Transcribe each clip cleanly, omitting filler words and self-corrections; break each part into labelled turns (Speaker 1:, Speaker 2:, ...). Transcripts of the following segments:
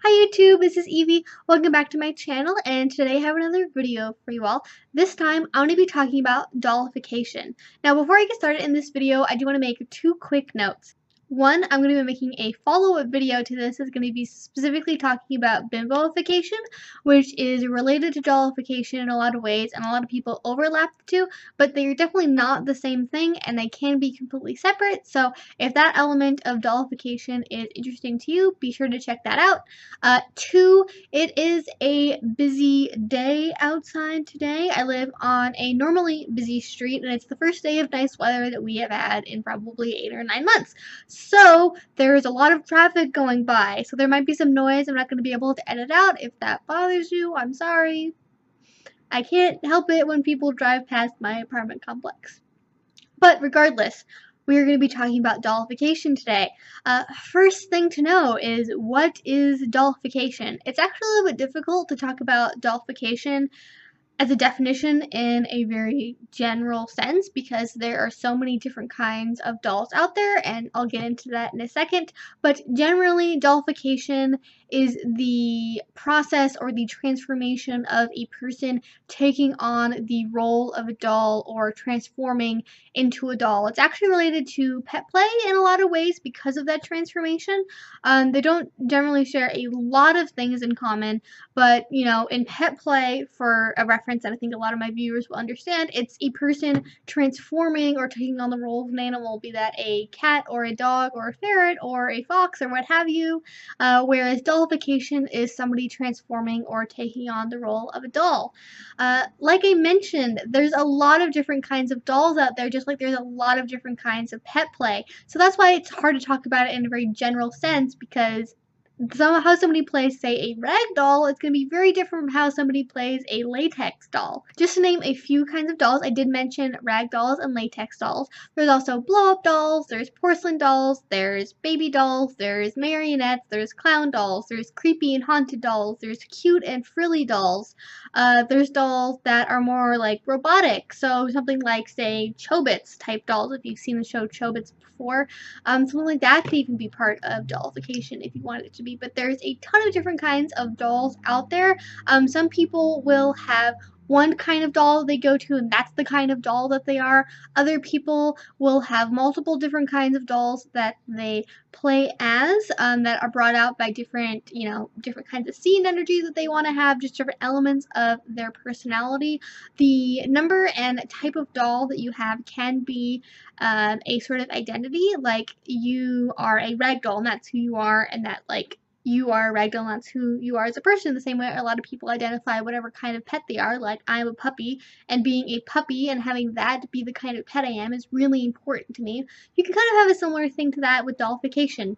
Speaker 1: Hi YouTube, this is Evie. Welcome back to my channel, and today I have another video for you all. This time I'm going to be talking about dollification. Now before I get started in this video, I do want to make two quick notes. One, I'm going to be making a follow-up video to this. It's going to be specifically talking about bimbolification, which is related to dollification in a lot of ways, and a lot of people overlap the two, but they are definitely not the same thing, and they can be completely separate. So if that element of dollification is interesting to you, be sure to check that out. Two, it is a busy day outside today. I live on a normally busy street, and it's the first day of nice weather that we have had in probably 8 or 9 months. So there's a lot of traffic going by. So there might be some noise I'm not going to be able to edit out. If that bothers you, I'm sorry. I can't help it when people drive past my apartment complex. But regardless, we are going to be talking about dollification today. First thing to know is, what is dollification? It's actually a little bit difficult to talk about dollification as a definition in a very general sense because there are so many different kinds of dolls out there, and I'll get into that in a second. But generally, dollification is the process or the transformation of a person taking on the role of a doll or transforming into a doll. It's actually related to pet play in a lot of ways because of that transformation. They don't generally share a lot of things in common, but in pet play, for a reference that I think a lot of my viewers will understand, it's a person transforming or taking on the role of an animal, be that a cat or a dog or a ferret or a fox or what have you, whereas dollification is somebody transforming or taking on the role of a doll. Like I mentioned, there's a lot of different kinds of dolls out there, just like there's a lot of different kinds of pet play. So that's why it's hard to talk about it in a very general sense, because how somebody plays, say, a ragdoll, it's going to be very different from how somebody plays a latex doll. Just to name a few kinds of dolls, I did mention ragdolls and latex dolls. There's also blow-up dolls, there's porcelain dolls, there's baby dolls, there's marionettes, there's clown dolls, there's creepy and haunted dolls, there's cute and frilly dolls. There's dolls that are more like robotic, so something like, say, Chobits type dolls, if you've seen the show Chobits before. Something like that could even be part of dollification if you wanted it to be. But there's a ton of different kinds of dolls out there. Some people will have one kind of doll they go to, and that's the kind of doll that they are. Other people will have multiple different kinds of dolls that they play as, that are brought out by different kinds of scene energy that they want to have, just different elements of their personality. The number and type of doll that you have can be a sort of identity, like you are a ragdoll and that's who you are, and that you are a ragdoll and that's who you are as a person. The same way a lot of people identify whatever kind of pet they are, like I'm a puppy, and being a puppy and having that be the kind of pet I am is really important to me. You can kind of have a similar thing to that with dollification.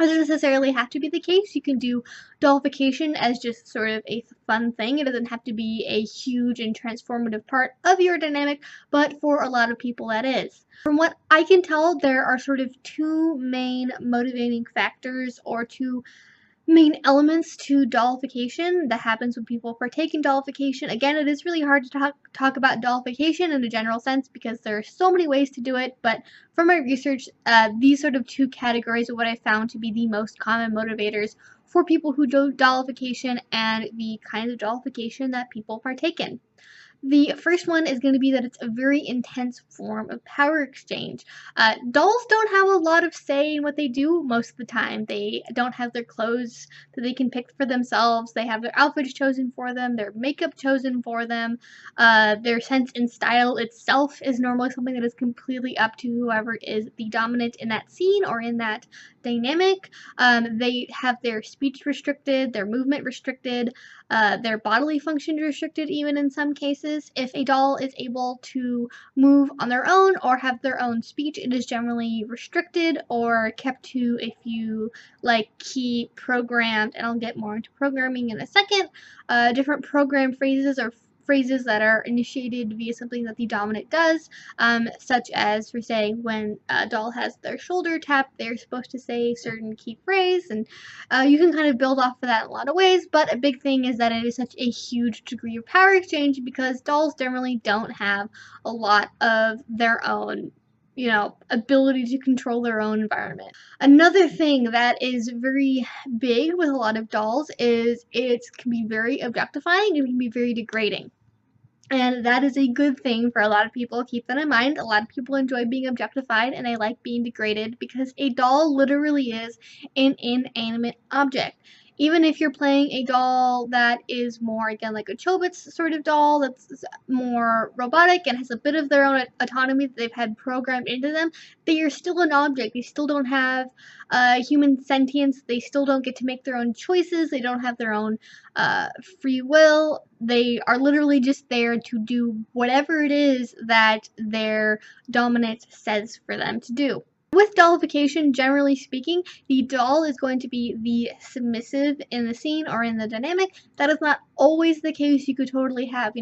Speaker 1: It doesn't necessarily have to be the case. You can do dollification as just sort of a fun thing. It doesn't have to be a huge and transformative part of your dynamic, but for a lot of people that is. From what I can tell, there are sort of two main motivating factors, or two main elements to dollification that happens when people partake in dollification. Again, it is really hard to talk about dollification in a general sense because there are so many ways to do it, but from my research, these sort of two categories are what I found to be the most common motivators for people who do dollification and the kinds of dollification that people partake in. The first one is going to be that it's a very intense form of power exchange. Dolls don't have a lot of say in what they do most of the time. They don't have their clothes that they can pick for themselves. They have their outfits chosen for them, their makeup chosen for them. Their sense and style itself is normally something that is completely up to whoever is the dominant in that scene or in that dynamic. They have their speech restricted, their movement restricted, their bodily functions restricted even in some cases. If a doll is able to move on their own or have their own speech, it is generally restricted or kept to a few key programmed, and I'll get more into programming in a second, different program phrases or phrases that are initiated via something that the dominant does, such as, for say, when a doll has their shoulder tapped, they're supposed to say a certain key phrase, and you can kind of build off of that in a lot of ways, but a big thing is that it is such a huge degree of power exchange because dolls generally don't have a lot of their own ability to control their own environment. Another thing that is very big with a lot of dolls is it can be very objectifying and it can be very degrading. And that is a good thing for a lot of people. Keep that in mind. A lot of people enjoy being objectified and they like being degraded because a doll literally is an inanimate object. Even if you're playing a doll that is more, again, like a Chobits sort of doll that's more robotic and has a bit of their own autonomy that they've had programmed into them, they are still an object. They still don't have human sentience. They still don't get to make their own choices. They don't have their own free will. They are literally just there to do whatever it is that their dominant says for them to do. With dollification, generally speaking, the doll is going to be the submissive in the scene or in the dynamic. That is not always the case. You could totally have,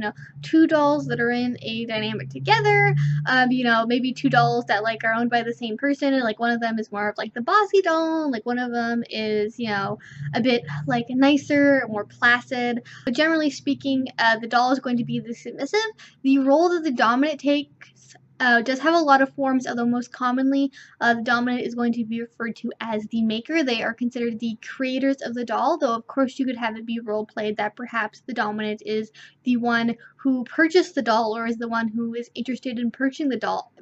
Speaker 1: two dolls that are in a dynamic together. Maybe two dolls that are owned by the same person, and one of them is more of the bossy doll, and one of them is, a bit nicer, more placid. But generally speaking, the doll is going to be the submissive. The role that the dominant takes does have a lot of forms, although most commonly the dominant is going to be referred to as the maker. They are considered the creators of the doll, though of course you could have it be role played that perhaps the dominant is the one who purchased the doll or is the one who is interested in purchasing the doll.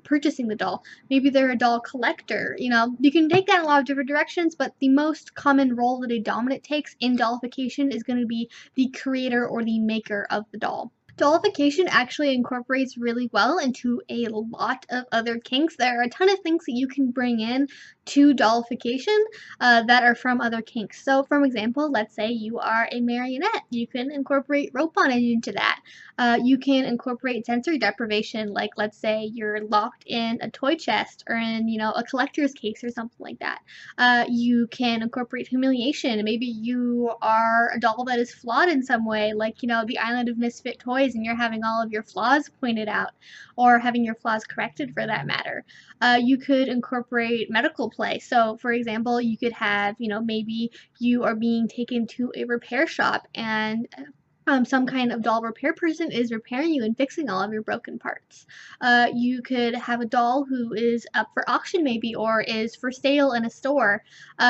Speaker 1: Maybe they're a doll collector. You can take that in a lot of different directions, but the most common role that a dominant takes in dollification is going to be the creator or the maker of the doll. Dollification actually incorporates really well into a lot of other kinks. There are a ton of things that you can bring in to dollification that are from other kinks. So, for example, let's say you are a marionette. You can incorporate rope bondage into that. You can incorporate sensory deprivation, like let's say you're locked in a toy chest or in, a collector's case or something like that. You can incorporate humiliation. Maybe you are a doll that is flawed in some way, like, the Island of Misfit Toys, and you're having all of your flaws pointed out, or having your flaws corrected for that matter. You could incorporate medical play. So, for example, you could have, maybe you are being taken to a repair shop and some kind of doll repair person is repairing you and fixing all of your broken parts. You could have a doll who is up for auction maybe, or is for sale in a store.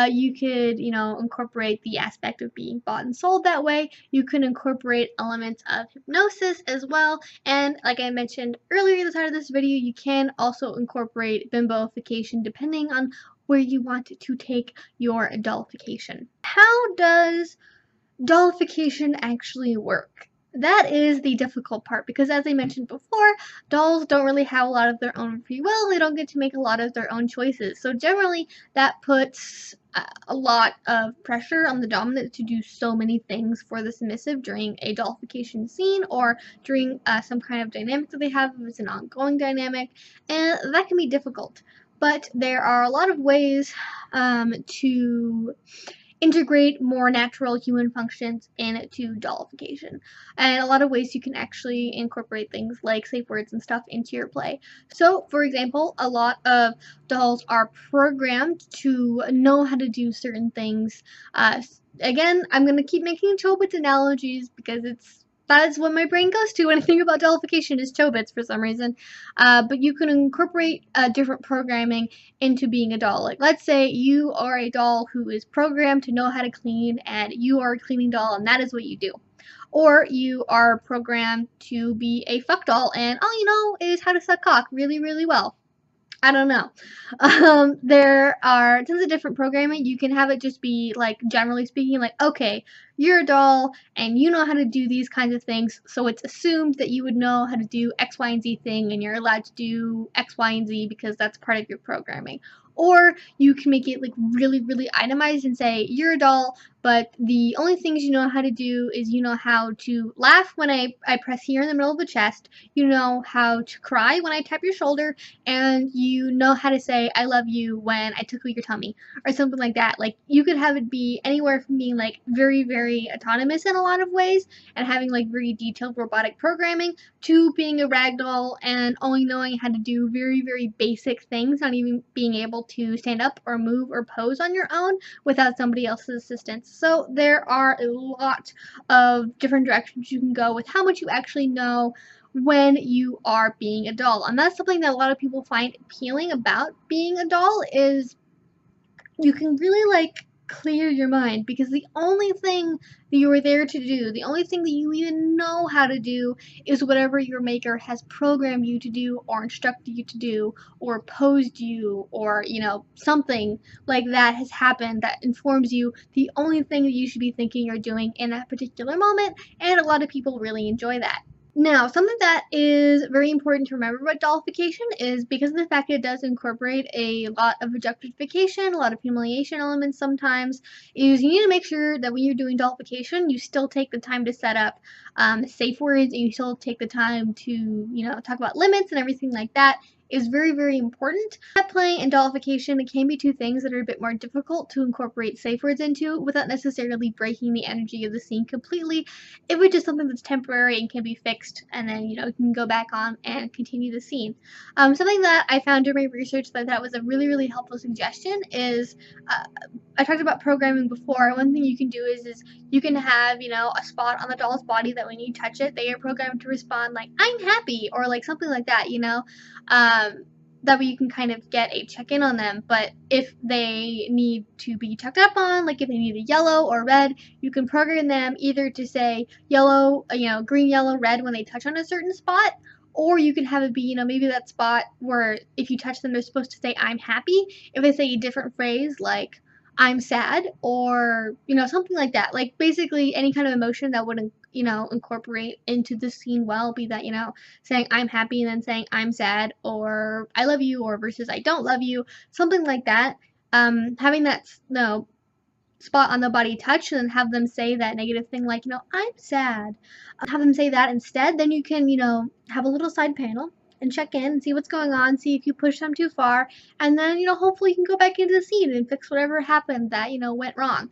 Speaker 1: You could, incorporate the aspect of being bought and sold that way. You can incorporate elements of hypnosis as well. And like I mentioned earlier at the start of this video, you can also incorporate bimboification depending on where you want to take your dollification. How does dollification actually work? That is the difficult part because, as I mentioned before, dolls don't really have a lot of their own free will. They don't get to make a lot of their own choices. So generally that puts a lot of pressure on the dominant to do so many things for the submissive during a dollification scene or during some kind of dynamic that they have if it's an ongoing dynamic, and that can be difficult. But there are a lot of ways to integrate more natural human functions into dollification. And a lot of ways you can actually incorporate things like safe words and stuff into your play. So, for example, a lot of dolls are programmed to know how to do certain things. Again, I'm going to keep making Chobits analogies because that is what my brain goes to when I think about dollification is Chobits for some reason. But you can incorporate different programming into being a doll. Like, let's say you are a doll who is programmed to know how to clean, and you are a cleaning doll, and that is what you do. Or you are programmed to be a fuck doll, and all you know is how to suck cock really, really well. I don't know. There are tons of different programming. You can have it just be generally speaking, okay, you're a doll and you know how to do these kinds of things, so it's assumed that you would know how to do X, Y, and Z thing, and you're allowed to do X, Y, and Z because that's part of your programming. Or you can make it really, really itemized and say you're a doll, but the only things you know how to do is you know how to laugh when I press here in the middle of the chest, you know how to cry when I tap your shoulder, and you know how to say I love you when I tickle your tummy, or something like that. You could have it be anywhere from being very, very autonomous in a lot of ways and having very detailed robotic programming to being a ragdoll and only knowing how to do very, very basic things, not even being able to stand up or move or pose on your own without somebody else's assistance. So there are a lot of different directions you can go with how much you actually know when you are being a doll. And that's something that a lot of people find appealing about being a doll, is you can really like clear your mind, because the only thing that you are there to do, the only thing that you even know how to do, is whatever your maker has programmed you to do, or instructed you to do, or posed you, or something like that has happened that informs you the only thing that you should be thinking or doing in that particular moment. And a lot of people really enjoy that. Now, something that is very important to remember about dollification is, because of the fact it does incorporate a lot of objectification, a lot of humiliation elements sometimes, is you need to make sure that when you're doing dollification, you still take the time to set up safe words, and you still take the time to, talk about limits and everything like that. Is very, very important. Playing and dollification, it can be two things that are a bit more difficult to incorporate safe words into without necessarily breaking the energy of the scene completely, if it's just something that's temporary and can be fixed, and then you can go back on and continue the scene. Something that I found during my research that I thought was a really, really helpful suggestion is, I talked about programming before. One thing you can do is you can have a spot on the doll's body that when you touch it, they are programmed to respond like "I'm happy" or like something like that. That way you can kind of get a check-in on them. But if they need to be checked up on, like if they need a yellow or red, you can program them either to say yellow, green, yellow, red when they touch on a certain spot, or you can have it be, maybe that spot where if you touch them, they're supposed to say "I'm happy." If they say a different phrase like "I'm sad," or something like that, like basically any kind of emotion that would incorporate into the scene well, be that saying "I'm happy" and then saying "I'm sad," or "I love you," or versus "I don't love you," something like that. Having that spot on the body touch, and then have them say that negative thing like "I'm sad," have them say that instead. Then you can have a little side panel and check in and see what's going on, see if you push them too far, and then hopefully you can go back into the scene and fix whatever happened that went wrong.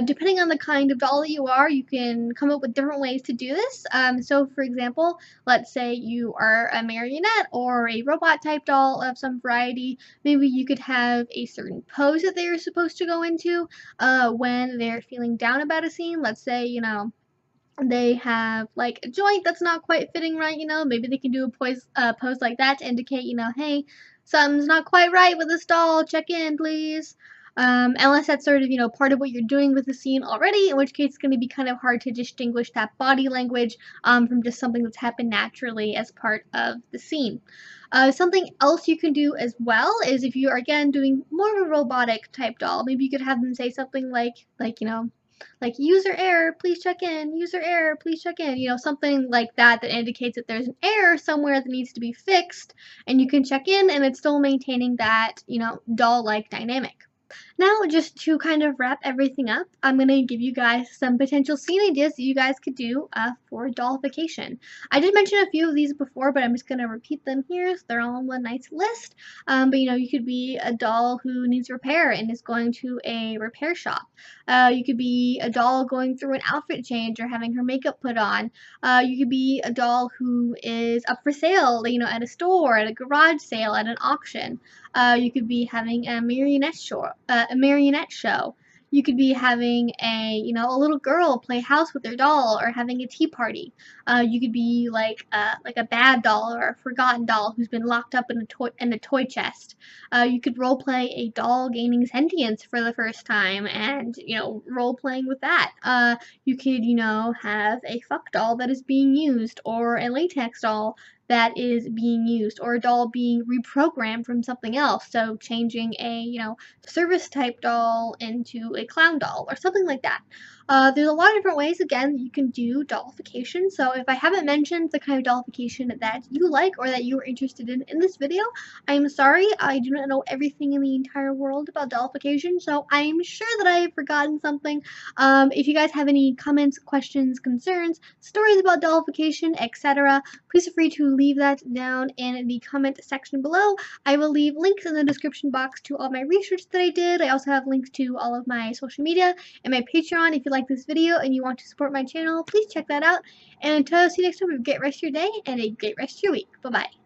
Speaker 1: Depending on the kind of doll that you are, you can come up with different ways to do this. So for example, let's say you are a marionette or a robot type doll of some variety. Maybe you could have a certain pose that they are supposed to go into when they're feeling down about a scene. Let's say they have like a joint that's not quite fitting right, maybe they can do a pose like that to indicate, hey, something's not quite right with this doll, check in please. Unless that's sort of part of what you're doing with the scene already, in which case it's going to be kind of hard to distinguish that body language from just something that's happened naturally as part of the scene. Something else you can do as well is, if you are again doing more of a robotic type doll, maybe you could have them say something like "user error, please check in, user error, please check in," something like that, that indicates that there's an error somewhere that needs to be fixed, and you can check in, and it's still maintaining that, doll-like dynamic. Now, just to kind of wrap everything up, I'm going to give you guys some potential scene ideas that you guys could do for dollification. I did mention a few of these before, but I'm just going to repeat them here so they're all on one nice list. But you could be a doll who needs repair and is going to a repair shop. You could be a doll going through an outfit change or having her makeup put on. You could be a doll who is up for sale, at a store, at a garage sale, at an auction. You could be having a marionette show. You could be having a little girl play house with their doll, or having a tea party. You could be like a bad doll or a forgotten doll who's been locked up in a toy chest. You could role play a doll gaining sentience for the first time, and role playing with that. You could have a fuck doll that is being used, or a latex doll that is being used, or a doll being reprogrammed from something else, so changing a service type doll into a clown doll or something like that. There's a lot of different ways, again, you can do dollification. So if I haven't mentioned the kind of dollification that you like or that you are interested in this video, I'm sorry, I do not know everything in the entire world about dollification, so I'm sure that I have forgotten something. If you guys have any comments, questions, concerns, stories about dollification, etc., please feel free to leave that down in the comment section below. I will leave links in the description box to all my research that I did. I also have links to all of my social media and my Patreon. If you like this video and you want to support my channel, please check that out. And until I see you next time, have a great rest of your day and a great rest of your week. Bye-bye.